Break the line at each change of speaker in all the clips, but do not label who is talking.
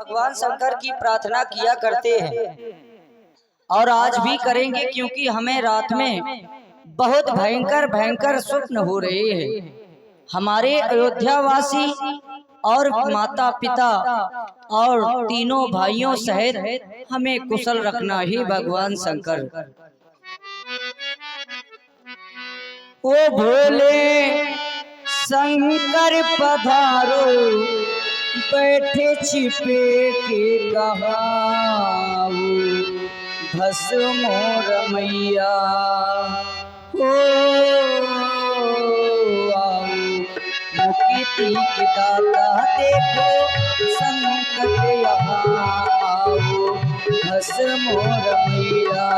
भगवान शंकर की प्रार्थना किया करते हैं और आज भी करेंगे, क्योंकि हमें रात में बहुत भयंकर भयंकर स्वप्न हो रहे हैं। हमारे अयोध्यावासी और माता पिता और तीनों भाइयों सहित हमें कुशल रखना ही भगवान शंकर। ओ भोले शंकर पधारो, बैठे छिपे के कहाऊ, भस्म रमैया हो आओ, मुक्ति की दाता देखो संकट यहाँ आओ, भस्म रमैया।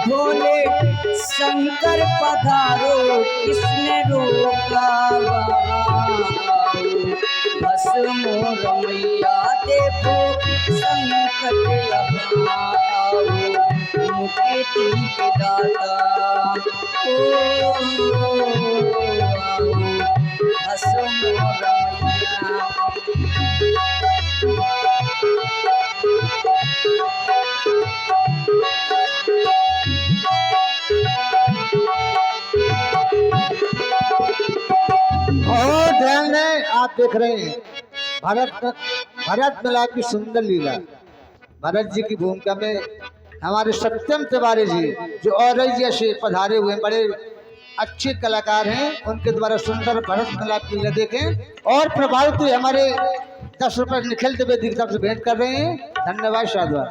भोले शंकर पधारो, किसने रोका भस्म रमैया देखो संकट यहाँ आओ, मुक्ति की दाता ओ आओ, भस्म रमैया।
और ध्यान है, आप देख रहे हैं भरत मिलाप की सुंदर लीला। भरत जी की भूमिका में हमारे सत्यम तिवारी जी जो और जैसे पधारे हुए बड़े अच्छे कलाकार हैं, उनके द्वारा सुंदर भरत मिलाप की लीला देखें और प्रभावित हुए हमारे 10 रुपए निखिल द्विवेदी से भेंट कर रहे हैं। धन्यवाद साधुवाद।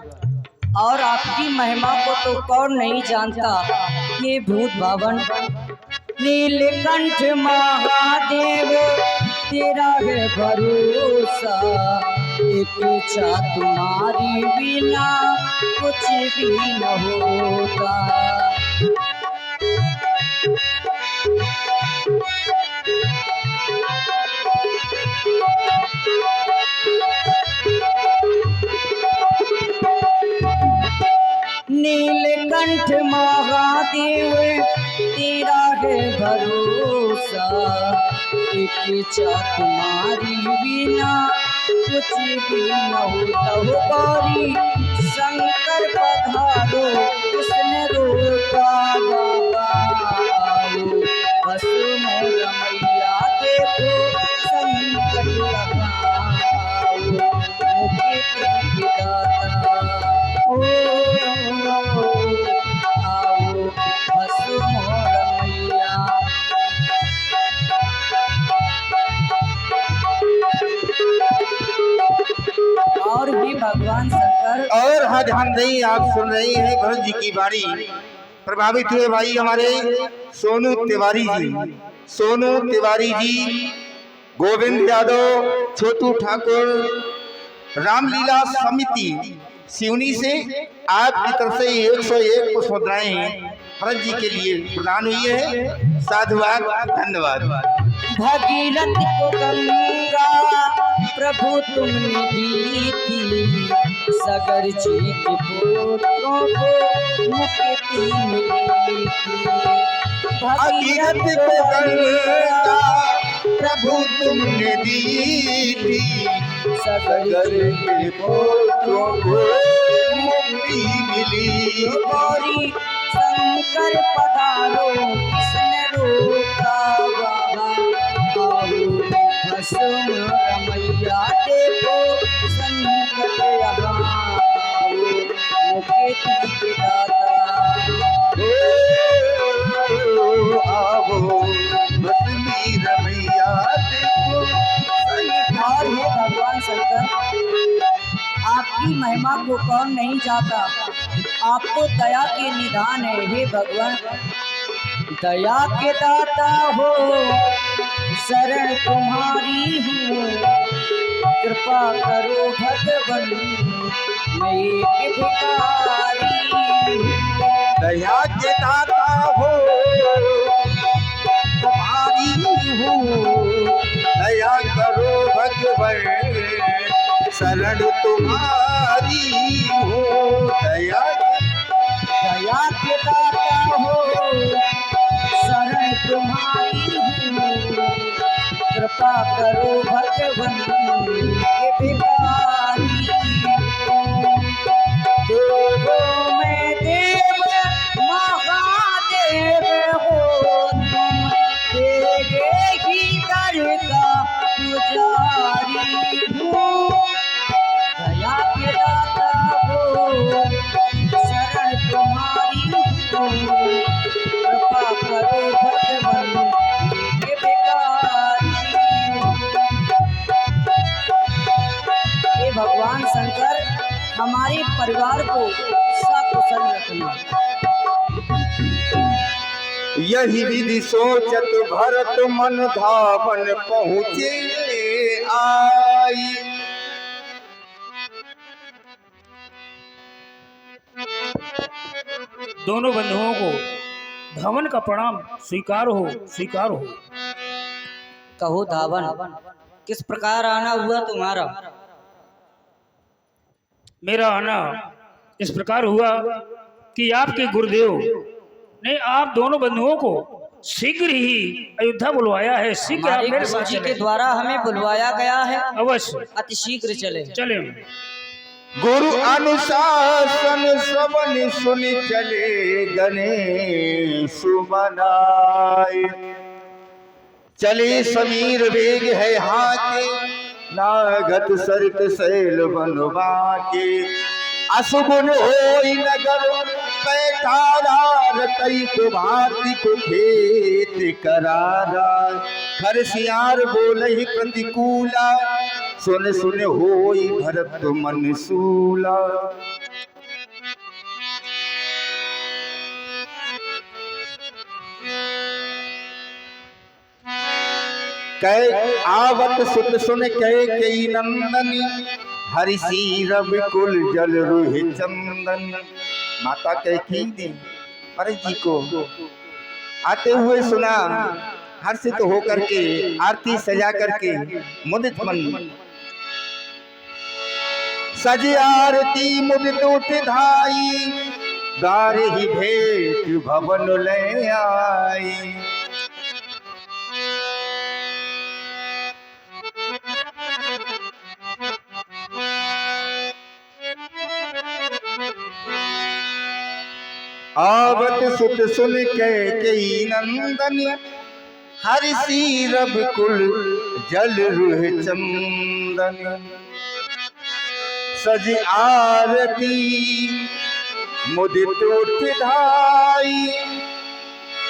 और आपकी महिमा को तो कौन नहीं जानता, ये भूत भावन नीलकंठ महादेव तेरा है भरोसा, एक इच्छा तुम्हारी बिना कुछ भी न होता। नीलकंठ महादेव तेरा है भरोसा, एक इच्छा तुम्हारी बिना कुछ भी न होता। हो गौरी शंकर पधारो, किसने रोका बाबा आओ, भस्म रमैया देखो संकट यहाँ आओ, मुक्ति की दाता ओ आओ, भस्म रमैया। और भी भगवान शंकर
और हाँ ध्यान दें, आप सुन रहे हैं भरत जी की बारी। प्रभावित हुए भाई हमारे सोनू तिवारी जी, सोनू तिवारी जी, गोविंद यादव, छोटू ठाकुर, रामलीला समिति सिवनी से आपकी तरफ से 101 पुष्प मुद्राएं भरत जी के लिए प्रदान हुई है। साधुवाद, धन्यवाद।
भगीरथ को गंगा प्रभु तुमने दी थी, सगर जी के पुत्रों को मुक्ति मिली थी।
भगीरथ को गंगा प्रभु तुमने दी थी, सगर के पुत्रों को मुक्ति मिली।
गौरी शंकर पधारो, किसने रोका वहाँ आओ, भस्म रमैया देखो संकट यहाँ आओ, मुक्ति की दाता
आओ, भस्मी रमैया देखो।
और हे भगवान शंकर, आपकी महिमा को कौन नहीं जानता, आपको दया के निधान है। हे भगवान दया के दाता हो, शरण तुम्हारी हूँ, कृपा करो भगवन मैं एक भिखारी।
दया के दाता हो तुम्हारी हूँ, दया करो भगवन शरण तुम्हारी हो। दया
दया के दाता हो, शरण तुम्हारी हूँ, कृपा करो भगवन के भिखारी। देवों में देव महादेव हो तुम, तेरे ही दर का पुजारी हूँ। दया के दाता हो, शरण तुम्हारी हूँ, कृपा करो भगवन के भिखारी। हे भगवान शंकर, हमारे परिवार को सकुशल रखना।
यही विधि सोचत भरत मन धावन पहुँचे आई।
दोनों बंधुओं को धावन का प्रणाम स्वीकार हो, स्वीकार हो।
कहो धावन, किस प्रकार आना हुआ तुम्हारा?
मेरा आना इस प्रकार हुआ कि आपके गुरुदेव ने आप दोनों बंधुओं को शीघ्र ही अयोध्या बुलवाया है। शीघ्र आप मेरे साथ
जी के
चलें।
द्वारा हमें बुलवाया गया है,
अवश्य
अति शीघ्र चले।
चले।
गुरु अनुशासन सबन सुन चले गणेश मनाए। चले समीर वेग है हाथे, नागत सरित शैल बनवा के। अशुभन होई नगर पैठारा, रतई को भांति को खेत करारा। खरसियार बोलहि प्रतिकूला, सुन सुन होई भरत मन सूला। कै आवत सुत सुन कई नंदनी, हरिसी रब कुल जल रुहि चंदन। माता कैकेयी ने भरत जी को आते हुए सुना, हर्षित होकर के आरती सजा करके मुदित मन सज आरती मुदित उठ धाई। द्वार ही भेंट भवन ले आई। आवत सुत सुन कैकेयी नंदन, हरिसी रब कुल जल रुह चंदन। सज आरती मुदित उठ धाई।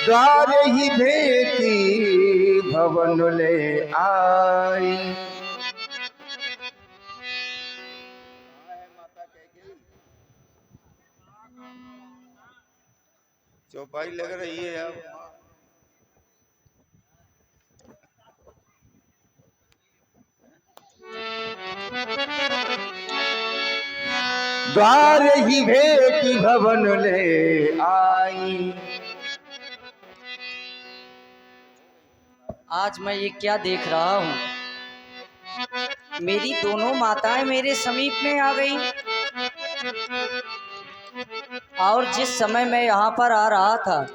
द्वार ही भेटी भवन ले आई। चौपाई लग रही है अब। द्वार ही भेट भवन ले आई।
आज मैं ये क्या देख रहा हूँ? मेरी दोनों माताएं मेरे समीप में आ गई, और जिस समय मैं यहाँ पर आ रहा था,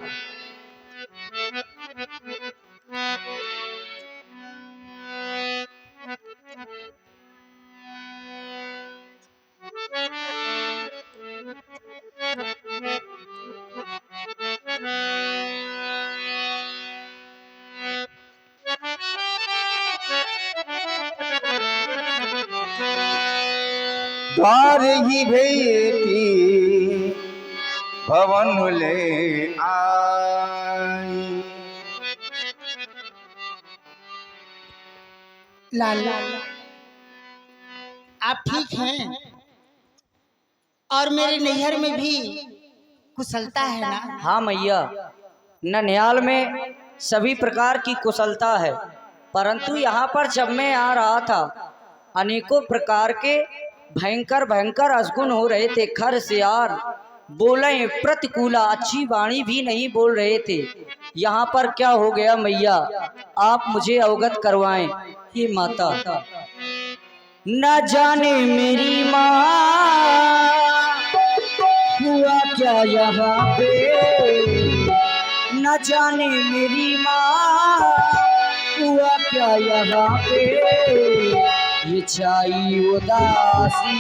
द्वार ही भेटी भवन ले आई।
लाल आप ठीक हैं? और मेरे नैहर में भी कुशलता है ना?
हाँ मैया, ननिहाल में सभी प्रकार की कुशलता है, परंतु यहाँ पर जब मैं आ रहा था, अनेकों प्रकार के भयंकर भयंकर अशगुन हो रहे थे। खरसियार बोले प्रतिकूला, अच्छी वाणी भी नहीं बोल रहे थे। यहाँ पर क्या हो गया मैया, आप मुझे अवगत करवाएं। हे माता, न जाने मेरी माँ हुआ क्या यहाँ पे, न जाने मेरी माँ हुआ क्या यहाँ पे, ये छाई उदासी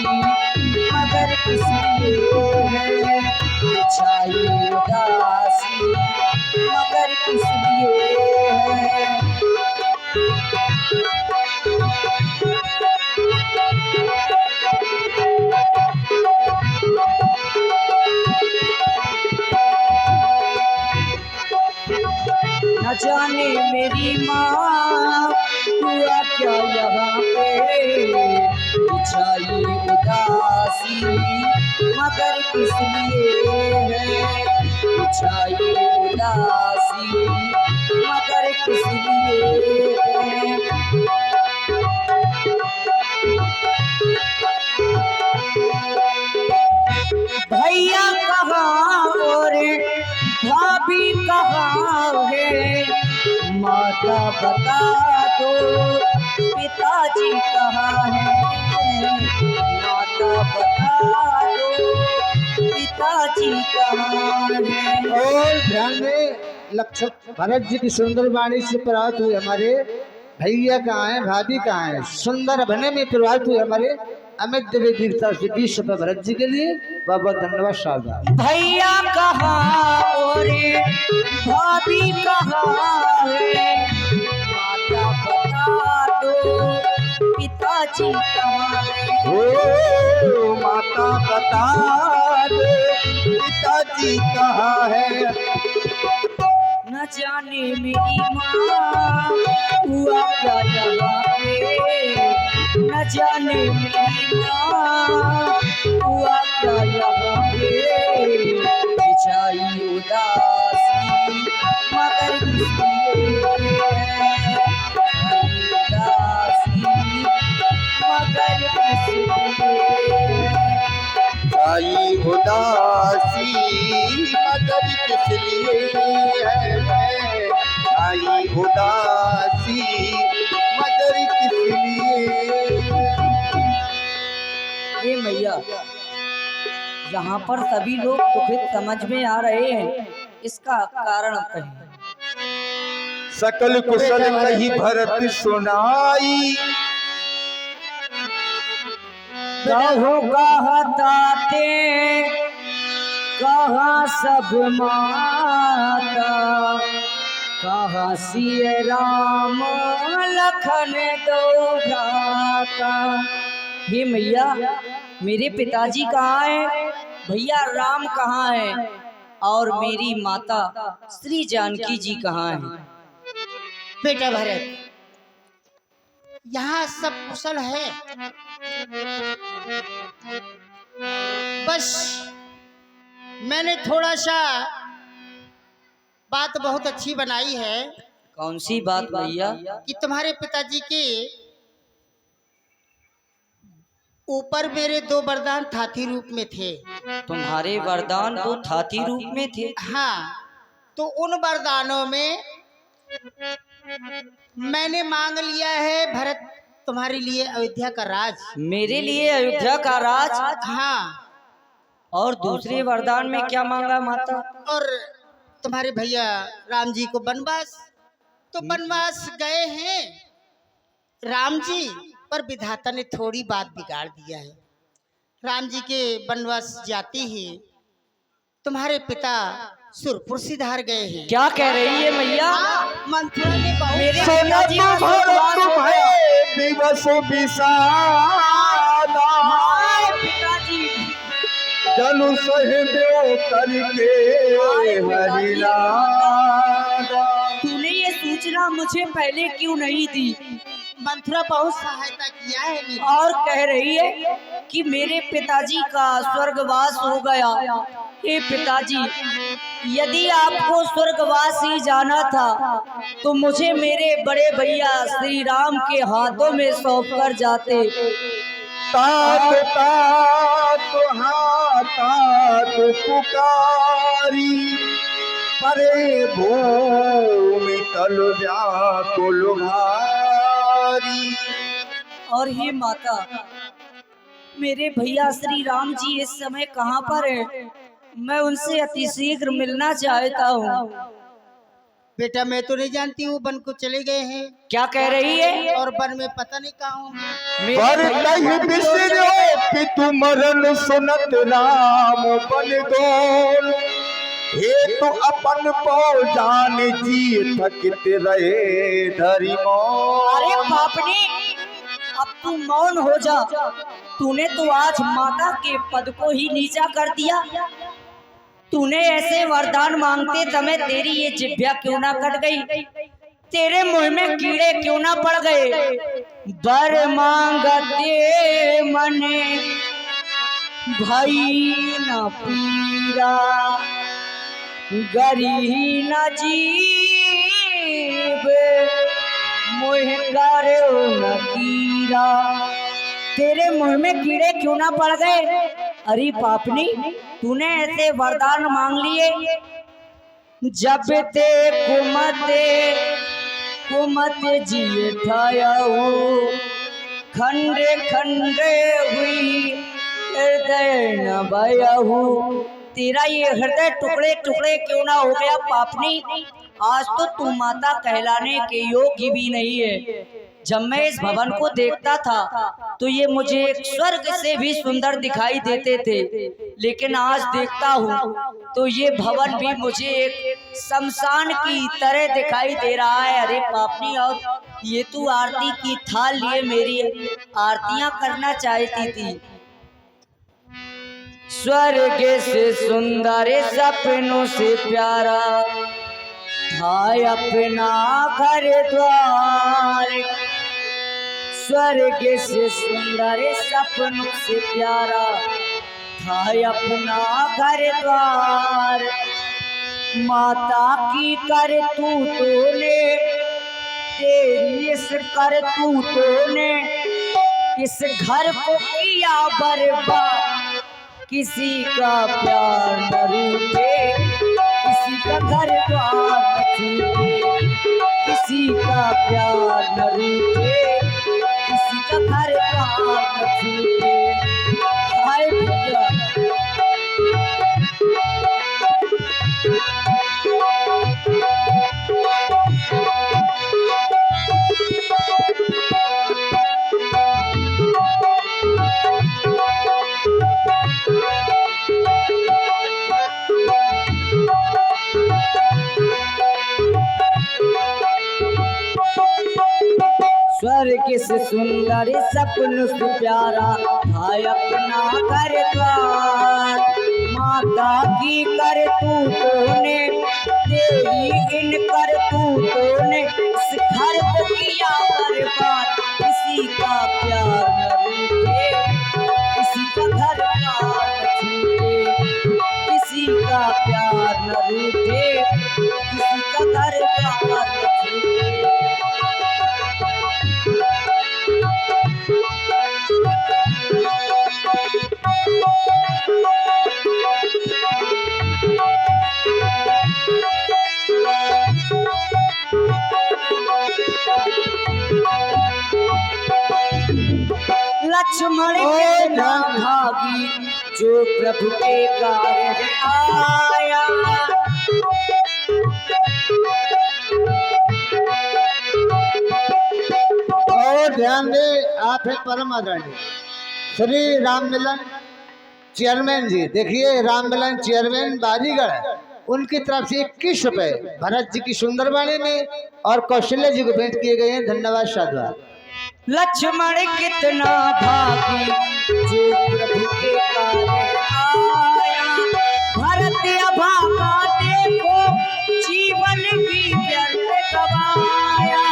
मगर किस लिए है, ये छाई उदासी मगर किस लिए है। न जाने मेरी माँ हुआ क्या यहाँ पे, छाई उदासी मगर किस लिए है, छाई उदासी मगर किस लिए है। भैया कहाँ और भाभी कहाँ है, माता बता दो पिताजी कहाँ है, माता बता दो पिताजी कहाँ है।
और ध्यान में लक्ष्य भरत जी की सुंदर वाणी से प्रभावित हुए हमारे भैया कहाँ है, भाभी कहाँ है, सुंदर अभिनय में प्रभावित हुए हमारे अमित देवी दीक्षा से 20 रुपये भरत जी के लिए बहुत बहुत धन्यवाद शाबाश।
भैया कहाँ और भाभी कहाँ है, माता बता दो पिताजी कहाँ है।
ओ माता बता दो पिताजी कहाँ है।
न जाने मेरी माँ हुआ क्या यहाँ पे, न जाने मेरी माँ हुआ क्या यहाँ पे, छाई उदासी मगर किस लिए है, उदासी मगर किस लिए है।
आई उदासी मगर किस लिए है, आई उदासी मगर किस लिए।
ये मैया यहाँ पर सभी लोग दुखित समझ में आ रहे हैं, इसका कारण कहें।
सकल कुशल कही भरत सुनाई,
कहो कहताते कहाँ सब माता, कहाँ सिय राम लखन दो भ्राता। हे मैया मेरे पिताजी कहाँ हैं, भैया राम कहाँ हैं और मेरी माता श्री जानकी जी कहाँ हैं।
बेटा भरत, यहाँ सब कुशल है, बस मैंने थोड़ा सा बात बहुत अच्छी बनाई है
कौन सी बात भैया।
कि तुम्हारे पिताजी के ऊपर मेरे 2 वरदान हाथी रूप में थे।
तुम्हारे वरदान तो हाथी रूप में थे।
हाँ, तो उन वरदानों में मैंने मांग लिया है भरत तुम्हारे लिए अयोध्या का राज।
मेरे लिए अयोध्या का राज।
हाँ,
और दूसरे वरदान में क्या मांगा माता।
और तुम्हारे भैया राम जी को वनवास, तो वनवास गए हैं राम जी, पर विधाता ने थोड़ी बात बिगाड़ दिया है। राम जी के वनवास जाते ही तुम्हारे पिता सुरपुर सिधार गए हैं।
क्या कह रही है मैया।
मंथरा ने बहुत
मेरे पिताजी का स्वर्गवास हो गया।
दिवस विषादा
पिताजी
जनु सहदेव करके हरिनादा।
तूने ये सूचना मुझे पहले क्यों नहीं दी।
मंथरा बहुत सहायता किया है मेरी।
और कह रही है कि मेरे पिताजी का स्वर्गवास हो गया। हे पिताजी, यदि आपको स्वर्गवास ही जाना था तो मुझे मेरे बड़े भैया श्री राम के हाथों में सौंप कर जाते।
तात तात तात पुकारी परे भूमि तल व्याकुल भारी।
और हे माता, मेरे भैया श्री राम जी इस समय कहाँ पर हैं? मैं उनसे अतिशीघ्र मिलना चाहता हूँ।
बेटा मैं तो नहीं जानती हूँ, वन को चले गए हैं
क्या कह रही है?
और वन में पता नहीं कहाँ हूँ।
मेरे
पर
भैया
कहीं
तो
बिसरो कि तुम मरण सुनत राम बन गोल, हे तो अपन पौ जान जी थकित रहे धरी मौन।
अरे पापनी, अब तू मौन हो जा। तूने तो आज माता के पद को ही नीचा कर दिया। तूने ऐसे वरदान मांगते समय तेरी ये जिभ्या क्यों ना कट गई, तेरे मुंह में कीड़े क्यों ना पड़ गए। बर मांगते मने भई न पीरा, गरी न जीव मुँह करो न कीरा। तेरे मुंह में कीड़े क्यों ना पड़ गए? अरे पापनी, तूने ऐसे वरदान मांग लिए। जब ते कुमते जिए ठायाऊ, खंडे खंडे हुई हृदय न भयाहू। तेरा ये हृदय टुकड़े टुकड़े क्यों ना हो गया पापनी? आज तो तू माता कहलाने के योग्य भी नहीं है। जब मैं इस भवन को देखता था तो ये मुझे एक स्वर्ग से भी सुंदर दिखाई देते थे, लेकिन आज देखता हूँ तो ये भवन भी मुझे एक शमशान की तरह दिखाई दे रहा है। अरे पापनी, और ये तू आरती की थाल लिए मेरी आरतियां करना चाहती थी। स्वर्ग से सुंदर सपनों से प्यारा था अपना घर द्वार। स्वर्ग से सुंदर सपनों से प्यारा था अपना घर द्वार। माता की करतूतों ने, तेरी इस करतूतों ने इस घर को किया बर्बाद। किसी का प्यार न रूठे, किसी का घर द्वार न छूटे, किसी का प्यार न रूठे, किसी का घर द्वार न छूटे। हाय भैया, स्वर्ग से सुंदर सपन से प्यारा था अपना घर द्वार। माता की करतूतों ने, तेरी इन करतूतों ने इस घर को किया बर्बाद। किसी का प्यार न रूठे, किसी का घर द्वार न छूटे, किसी का प्यार न रूठे, किसी का घर द्वार न छूटे। लक्ष्मण कितना भागी जो प्रभु के कार्य आया।
और ध्यान दे, आप है परम आदरणीय श्री राम मिलन चेयरमैन जी। देखिए, राम मिलन चेयरमैन बाजीगढ़, उनकी तरफ से 21 रुपए भरत जी की सुंदरवाणी में और कौशल्य जी को भेंट किए गए हैं। धन्यवाद, साधुवाद।
लक्ष्मण कितना भागी जो प्रभु के कार्य आया। भरत अभागा देखो जीवन भी व्यर्थ गवाया।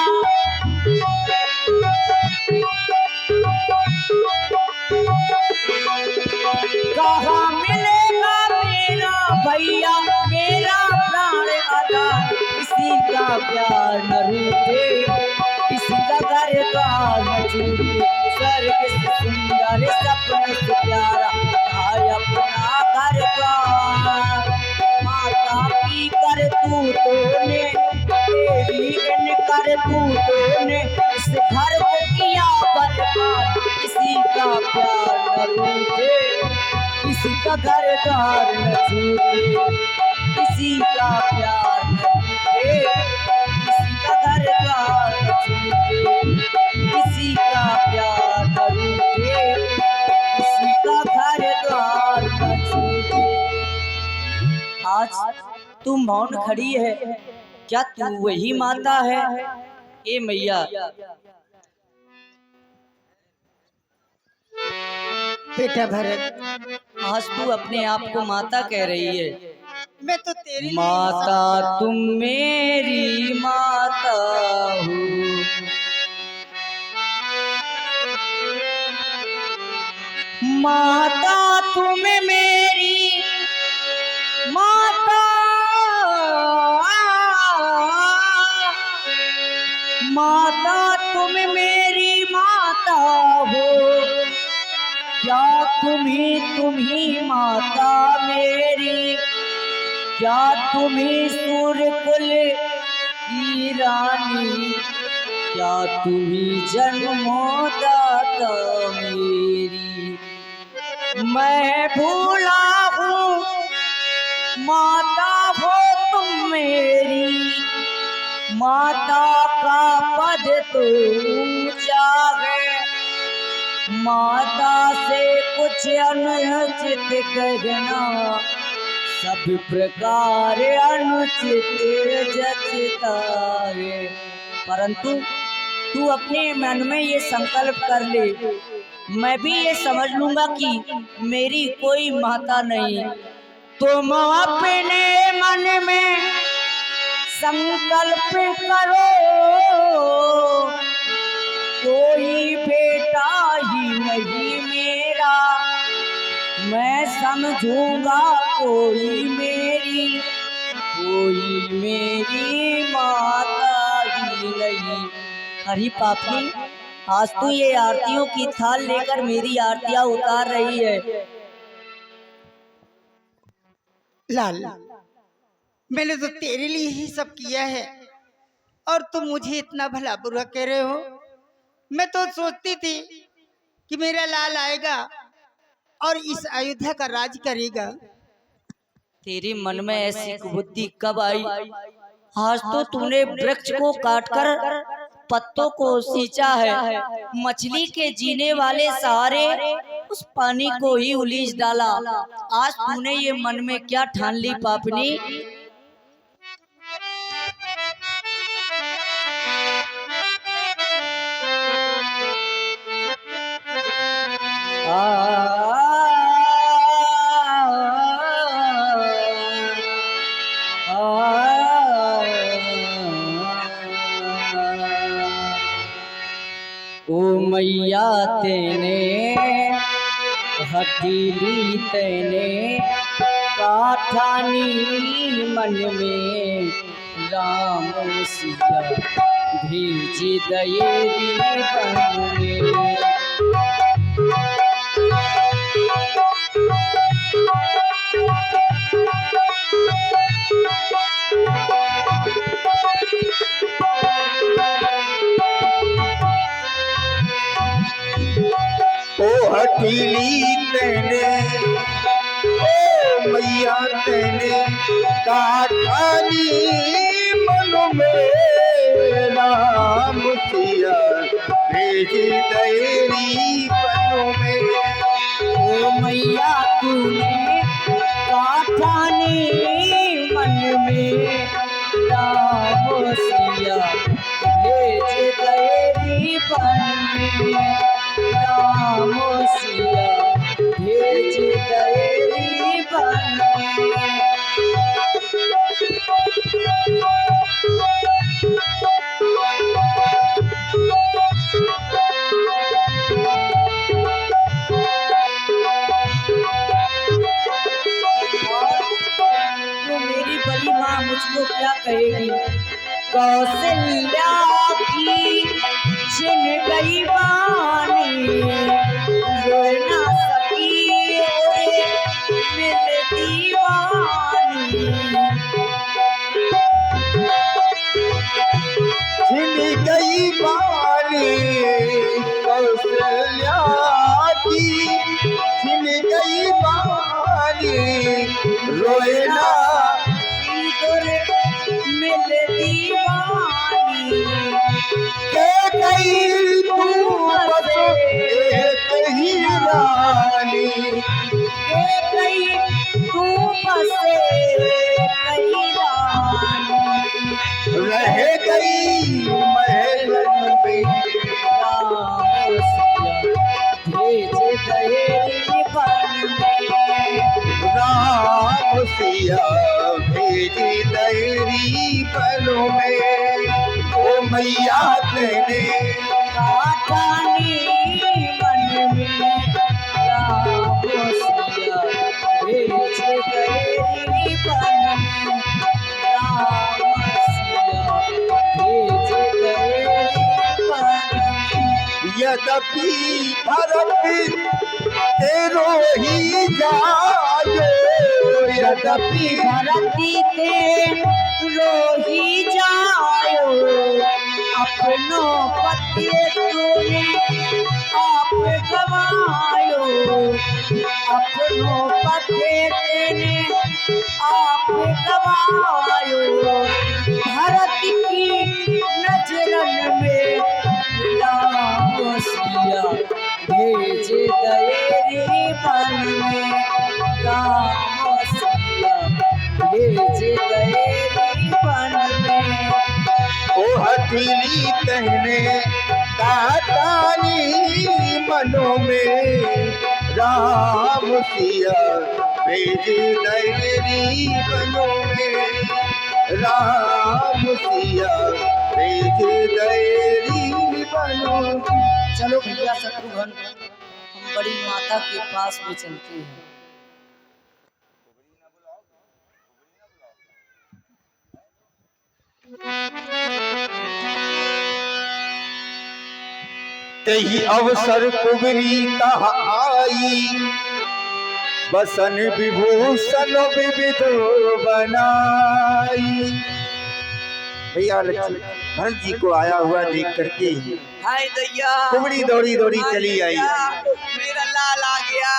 कहाँ मिलेगा मेरा भैया, मेरा प्राण आधार। किसी का प्यार न रूठे, किसी का घर द्वार न छूटे। स्वर्ग से सुंदर सपन से प्यारा था अपना घर द्वार। माता की करतूतों ने, तेरी इन करतूतों ने इस घर को किया बर्बाद। किसी का प्यार न रूठे, किसी का घर द्वार न छूटे, किसी का प्यार न रूठे, तू मौन खड़ी है, क्या तू वही माता है? ए मैया,
बेटा भरत,
आज तू अपने आप को माता कह रही है।
मैं तो तेरे लिए
माता तुम मेरी माता हो, माता तुम मेरी माता, माता तुम मेरी माता हो, क्या तुम ही माता मेरी, क्या तुम ही सूर्यकुल की रानी, क्या तुम ही जन्मदाता मेरी। मैं भूला हूँ माता हो तुम मेरी, माता का पद तो ऊंचा है, माता से कुछ अनुचित कहना सब प्रकार अनुचित जचता है। परंतु तू अपने मन में ये संकल्प कर ले, मैं भी ये समझ लूंगा कि मेरी कोई माता नहीं। तुम अपने मन में संकल्प करो, कोई बेटा ही नहीं मेरा, मैं समझूंगा कोई मेरी माता ही नहीं। हरी पापी, आज तू ये आरतियों की थाल लेकर मेरी आरतियां उतार रही है।
लाल, मैंने तो तेरे लिए ही सब किया है और तुम मुझे इतना भला बुरा कह रहे हो। मैं तो सोचती थी कि मेरा लाल आएगा और इस अयोध्या का राज करेगा।
तेरे मन में ऐसी बुद्धि कब आई? आज तो तूने वृक्ष को काटकर पत्तों को सींचा है, मछली के जीने वाले सहारे उस पानी को ही उलीझ डाला। आज तूने ये मन में क्या ठान ली पापनी? ओ मैया तेने हथेली तेने काठानी मन में राम सिया भेज दये बन में।
ओ हथेली तेने, ओ मैया तेने काठानी मन में राम सिया भेज दयेरी बन में।
ओ मैया तूने काठानी मन में राम सिया भेज दयेरी बन में, राम सिया भेज दयेरी बन में। तो मेरी बड़ी माँ मुझको क्या कहेगी? कौशल्या की छिन गई बानी, रोए ना सकी ओरे मिल दीवानी।
छिन गई बानी कौशल्या की, छिन गई बानी रोए ना
मिल दीवानी।
के गई तू रह गई महल में।
राम सिया भेजे दहेरी पलों में।
राम सिया भेजी दहरी पलों में। ओ मैया तेने
काटानी मन में। राम सिया भेजे दहेरी पलों में। राम सिया भेजे दहेरी पलों में।
यद्यपि भरत तेरो ही जायो। यद्यपि
भरती ते रोही जायो। अपनों पति तूने आप गवायो। अपनों पति तेने आप गवायो। भरत की नजरन में राम सिया भेजे दहेरी पल में। राम सिया भेजे दहेरी पल में।
ओ हथेली कहने काटानी मनों में। राम सिया भेजे दहरी पलों में। राम सिया भेजे दहरी पलों में।
चलो भैया शत्रुघ्न, हम बड़ी माता के पास में चलते हैं।
तही अवसर कुबरी कहा आई। बसन विभूषण विविध बनाई। भैया लक्ष्मी भरत जी को आया हुआ देख करके
हाय दैया,
कुबरी दौड़ी दौड़ी चली आई।
मेरा लाल आ गया,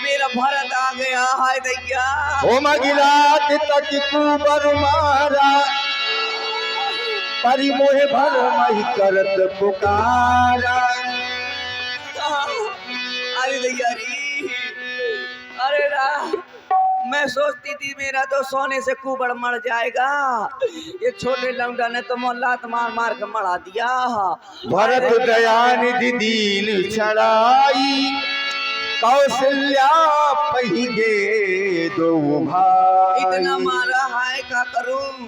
मेरा भरत आ गया। हाय दैया,
हो मगिलात तक कुबर मारा। परि मोहे भर मही करत पुकारा।
अरे दैया री, अरे रा, मैं सोचती थी मेरा तो सोने से कुबड़ मर जाएगा। ये छोटे लौंडा ने तो मोहल्लात मार मार के मरा दिया।
भरत दयानिधि दीन छड़ाई। कौशल्या पहिगे दो भाई।
इतना मारा है, क्या करूं?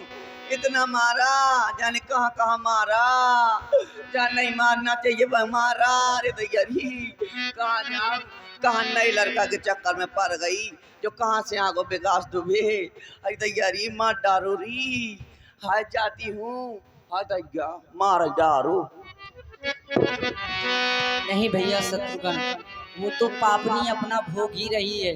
इतना मारा, जाने कहाँ कहाँ मारा। जान नहीं मारना चाहिए वह मारा। अरे दैया री, कहाँ जाऊं, कहाँ नए लड़का के चक्कर में पड़ गई जो कहाँ से आगो बेगास डूबे। अरे दैया री, मार डारो री। हाय जाती हूँ। हाय दैया, मार डारो। नहीं भैया शत्रुघ्न, वो तो पापनी अपना भोग ही रही है।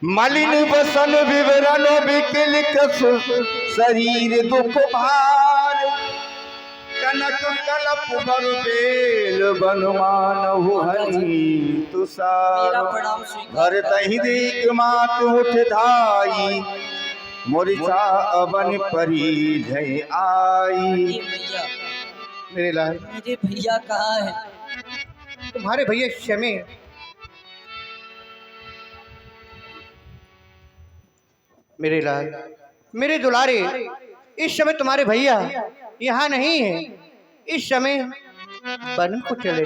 मलिन बसन विवरण विकल कसु शरीर दुख भार। कनक कलप बर बेल बनुमान हरि तुषार।
मेरा प्रणाम स्वीकार
घर तही देख मात उठ धाई। मोरिचा अवन परी जय आई।
ये भैया,
मेरे लाल,
मेरे भैया कहाँ है?
तुम्हारे भैया क्षमे। मेरे लाल, मेरे दुलारे, इस समय तुम्हारे भैया यहाँ नहीं है। इस समय वन को चले